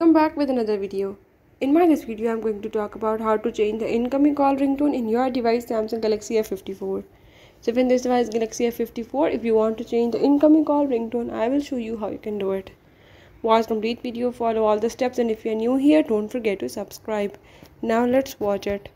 Come back with another video. In this video I'm going to talk about how to change the incoming call ringtone in your device Samsung Galaxy F54. So in this device Galaxy F54, if you want to change the incoming call ringtone, I will show you how you can do it. Watch complete video, follow all the steps, and if you are new here, don't forget to subscribe. Now let's watch it.